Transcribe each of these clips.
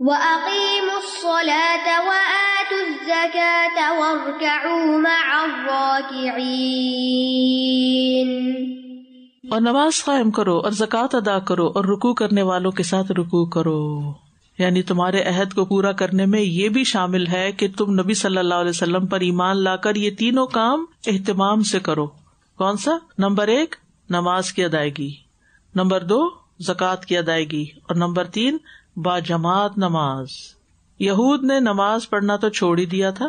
وَأَقِيمُوا الصَّلَاةَ وَآتُوا الزَّكَاةَ وَارْكَعُوا مَعَ الرَّاكِعِينَ. اور نماز قائم کرو اور زکوٰۃ ادا کرو اور رکوع کرنے والوں کے ساتھ رکوع کرو. یعنی تمہارے عہد کو پورا کرنے میں یہ بھی شامل ہے کہ تم نبی صلی اللہ علیہ وسلم پر ایمان لا کر یہ تینوں کام اہتمام سے کرو. کون سا؟ نمبر 1 نماز کی ادائیگی، نمبر 2 زکوٰۃ کی ادائیگی، اور نمبر 3 باجماعت نماز. یہود نے نماز پڑھنا تو چھوڑ ہی دیا تھا.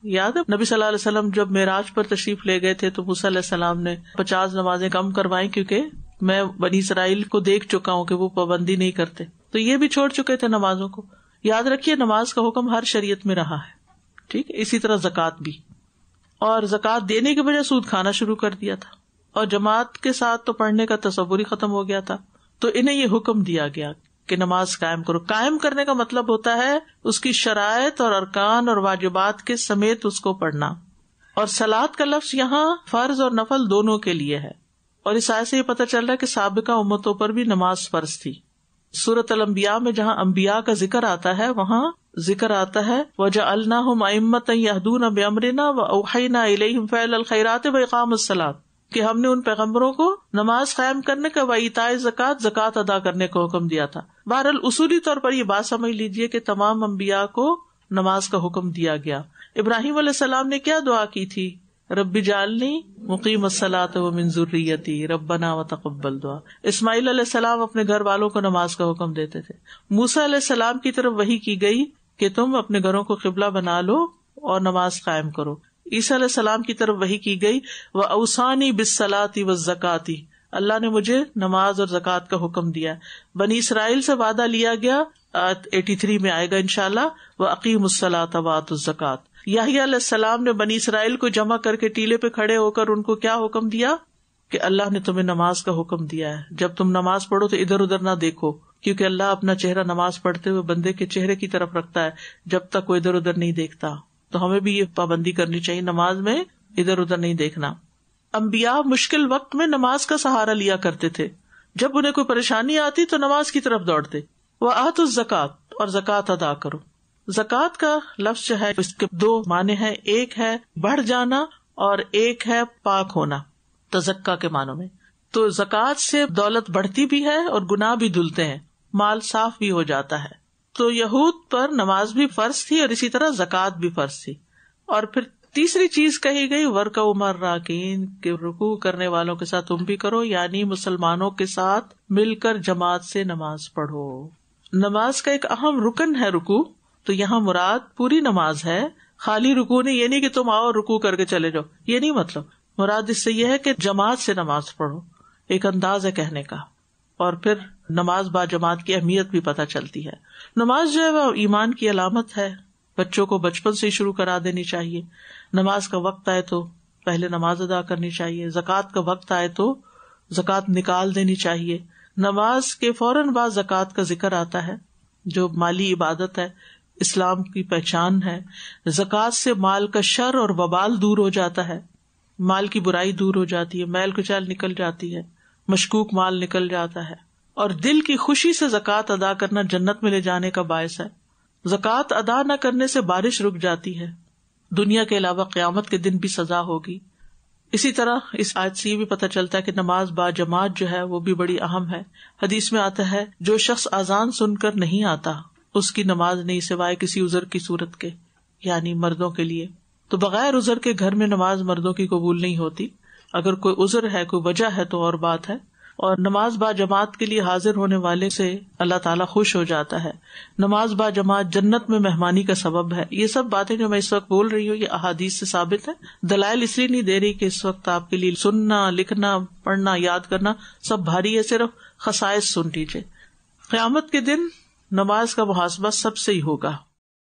یاد ہے نبی صلی اللہ علیہ وسلم جب معراج پر تشریف لے گئے تھے تو موسیٰ علیہ السلام نے 50 نمازیں کم کروائیں، کیونکہ میں بنی اسرائیل کو دیکھ چکا ہوں کہ وہ پابندی نہیں کرتے، تو یہ بھی چھوڑ چکے تھے نمازوں کو. یاد رکھیے نماز کا حکم ہر شریعت میں رہا ہے، ٹھیک. اسی طرح زکوٰۃ بھی، اور زکوٰۃ دینے کے بجائے سود کھانا شروع کر دیا تھا، اور جماعت کے ساتھ تو پڑھنے کا تصور ہی ختم ہو گیا تھا. تو انہیں یہ حکم دیا گیا کہ نماز قائم کرو. قائم کرنے کا مطلب ہوتا ہے اس کی شرائط اور ارکان اور واجبات کے سمیت اس کو پڑھنا. اور صلاۃ کا لفظ یہاں فرض اور نفل دونوں کے لیے ہے. اور اس آیت سے یہ پتہ چل رہا ہے کہ سابقہ امتوں پر بھی نماز فرض تھی. سورۃ الانبیاء میں جہاں انبیاء کا ذکر آتا ہے وہاں ذکر آتا ہے وَجَعَلْنَاهُمْ أَئِمَّةً يَهْدُونَ بِأَمْرِنَا وَأَوْحَيْنَا إِلَيْهِمْ فِعْلَ الْخَيْرَاتِ وَإِقَامَ الصَّلَاةِ، کہ ہم نے ان پیغمبروں کو نماز قائم کرنے کا وَإِيتَاءِ الزَّکَاۃ، زکوٰۃ ادا کرنے کا حکم دیا تھا. بہرحال اصولی طور پر یہ بات سمجھ لیجیے کہ تمام انبیاء کو نماز کا حکم دیا گیا. ابراہیم علیہ السلام نے کیا دعا کی تھی؟ رب اجعلنی مقیم الصلاۃ ومن ذریتی ربنا وتقبل دعا. اسماعیل علیہ السلام اپنے گھر والوں کو نماز کا حکم دیتے تھے. موسیٰ علیہ السلام کی طرف وحی کی گئی کہ تم اپنے گھروں کو قبلہ بنا لو اور نماز قائم کرو. عیسیٰ علیہ السلام کی طرف وحی کی گئی وَأَوْصَانِي بِالصَّلَاةِ وَالزَّکَاةِ، اللہ نے مجھے نماز اور زکوٰۃ کا حکم دیا. بنی اسرائیل سے وعدہ لیا گیا، 83 میں آئے گا انشاءاللہ، وَأَقِیمُوا الصَّلَاةَ وَآتُوا الزَّکَاةَ. یحییٰ علیہ السلام نے بنی اسرائیل کو جمع کر کے ٹیلے پہ کھڑے ہو کر ان کو کیا حکم دیا کہ اللہ نے تمہیں نماز کا حکم دیا ہے، جب تم نماز پڑھو تو ادھر ادھر نہ دیکھو، کیونکہ اللہ اپنا چہرہ نماز پڑھتے ہوئے بندے کے چہرے کی طرف رکھتا ہے جب تک وہ ادھر ادھر نہیں دیکھتا. تو ہمیں بھی یہ پابندی کرنی چاہیے، نماز میں ادھر ادھر نہیں دیکھنا. انبیاء مشکل وقت میں نماز کا سہارا لیا کرتے تھے. جب انہیں کوئی پریشانی آتی تو نماز کی طرف دوڑتے. وآتوا الزکاۃ، اور زکوٰۃ ادا کرو. زکوٰۃ کا لفظ جو ہے اس کے 2 معنی ہیں، ایک ہے بڑھ جانا اور ایک ہے پاک ہونا، تزکا کے معنوں میں. تو زکوٰۃ سے دولت بڑھتی بھی ہے اور گناہ بھی دھلتے ہیں، مال صاف بھی ہو جاتا ہے. تو یہود پر نماز بھی فرض تھی اور اسی طرح زکوٰۃ بھی فرض تھی. اور پھر تیسری چیز کہی گئی وَارْكَعُوا مَعَ الرَّاكِعِينَ، کہ رکوع کرنے والوں کے ساتھ تم بھی کرو، یعنی مسلمانوں کے ساتھ مل کر جماعت سے نماز پڑھو. نماز کا ایک اہم رکن ہے رکوع، تو یہاں مراد پوری نماز ہے، خالی رکوع نہیں. یہ نہیں کہ تم آؤ رکوع کر کے چلے جاؤ، یہ نہیں مطلب. مراد اس سے یہ ہے کہ جماعت سے نماز پڑھو، ایک انداز ہے کہنے کا. اور پھر نماز با جماعت کی اہمیت بھی پتہ چلتی ہے. نماز جو ہے وہ ایمان کی علامت ہے، بچوں کو بچپن سے شروع کرا دینی چاہیے. نماز کا وقت آئے تو پہلے نماز ادا کرنی چاہیے. زکوٰۃ کا وقت آئے تو زکوٰۃ نکال دینی چاہیے. نماز کے فوراً بعد زکوٰۃ کا ذکر آتا ہے جو مالی عبادت ہے، اسلام کی پہچان ہے. زکوٰۃ سے مال کا شر اور وبال دور ہو جاتا ہے، مال کی برائی دور ہو جاتی ہے، میل کچیل نکل جاتی ہے، مشکوک مال نکل جاتا ہے. اور دل کی خوشی سے زکوٰۃ ادا کرنا جنت میں لے جانے کا باعث ہے. زکوٰۃ ادا نہ کرنے سے بارش رک جاتی ہے، دنیا کے علاوہ قیامت کے دن بھی سزا ہوگی. اسی طرح اس آیت سے یہ بھی پتہ چلتا ہے کہ نماز با جماعت جو ہے وہ بھی بڑی اہم ہے. حدیث میں آتا ہے جو شخص اذان سن کر نہیں آتا اس کی نماز نہیں سوائے کسی عذر کی صورت کے، یعنی مردوں کے لیے. تو بغیر عذر کے گھر میں نماز مردوں کی قبول نہیں ہوتی. اگر کوئی عذر ہے، کوئی وجہ ہے تو اور بات ہے. اور نماز با جماعت کے لیے حاضر ہونے والے سے اللہ تعالیٰ خوش ہو جاتا ہے. نماز با جماعت جنت میں مہمانی کا سبب ہے. یہ سب باتیں جو میں اس وقت بول رہی ہوں یہ احادیث سے ثابت ہے. دلائل اس لیے نہیں دے رہی کہ اس وقت آپ کے لیے سننا، لکھنا، پڑھنا، یاد کرنا سب بھاری ہے، صرف خصائص سن لیجیے. قیامت کے دن نماز کا محاسبہ سب سے ہی ہوگا.